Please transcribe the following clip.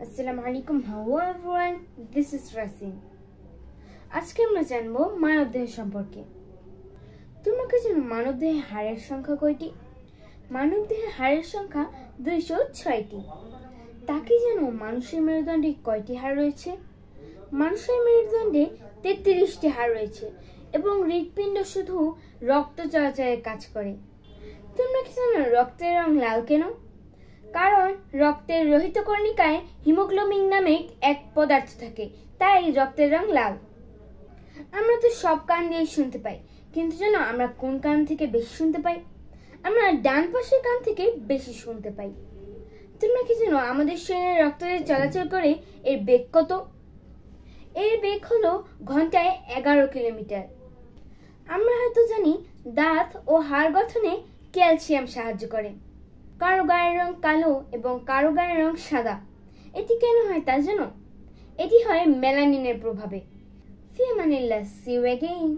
আসসালামু আলাইকুম, how everyone, this is Rachin. আজকে আমরা জানবো মানবদেহ সম্পর্কে। তোমরা কি জানো মানবদেহে হাড়ের সংখ্যা কয়টি? মানবদেহে হাড়ের সংখ্যা 206টি। তা কি জানো মানুষের মেরুদণ্ডে কয়টি হাড় রয়েছে? মানুষের মেরুদণ্ডে 33টি হাড় রয়েছে এবং হৃৎপিণ্ড শুধু রক্ত চলাচলের কাজ করে। তোমরা কি জানো রক্তের রং লাল কেন? কারণ রক্তের লোহিত কণিকায় হিমোগ্লোবিন নামে এক পদার্থ থাকে, তাই রক্তের রং লাল। আমরা তো সব কান দিয়ে শুনতে পাই, কিন্তু জানো আমরা কোন কান থেকে বেশি শুনতে পাই? আমরা ডান পাশের কান থেকে বেশি শুনতে পাই। তোমরা কি জানো আমাদের শরীরে রক্ত চলাচল করে এর বেগ কত? এর বেগ হলো ঘন্টায় 11 কিলোমিটার। আমরা হয়তো জানি দাঁত ও হাড় গঠনে ক্যালসিয়াম সাহায্য করে। কারো গায়ের রং কালো এবং কারো গায়ের রং সাদা। এটি কেন হয় তা জানো? এটি হয় মেলানিনের প্রভাবে। ফি আমানিল্লাহ, সি ইউ অ্যাগেইন।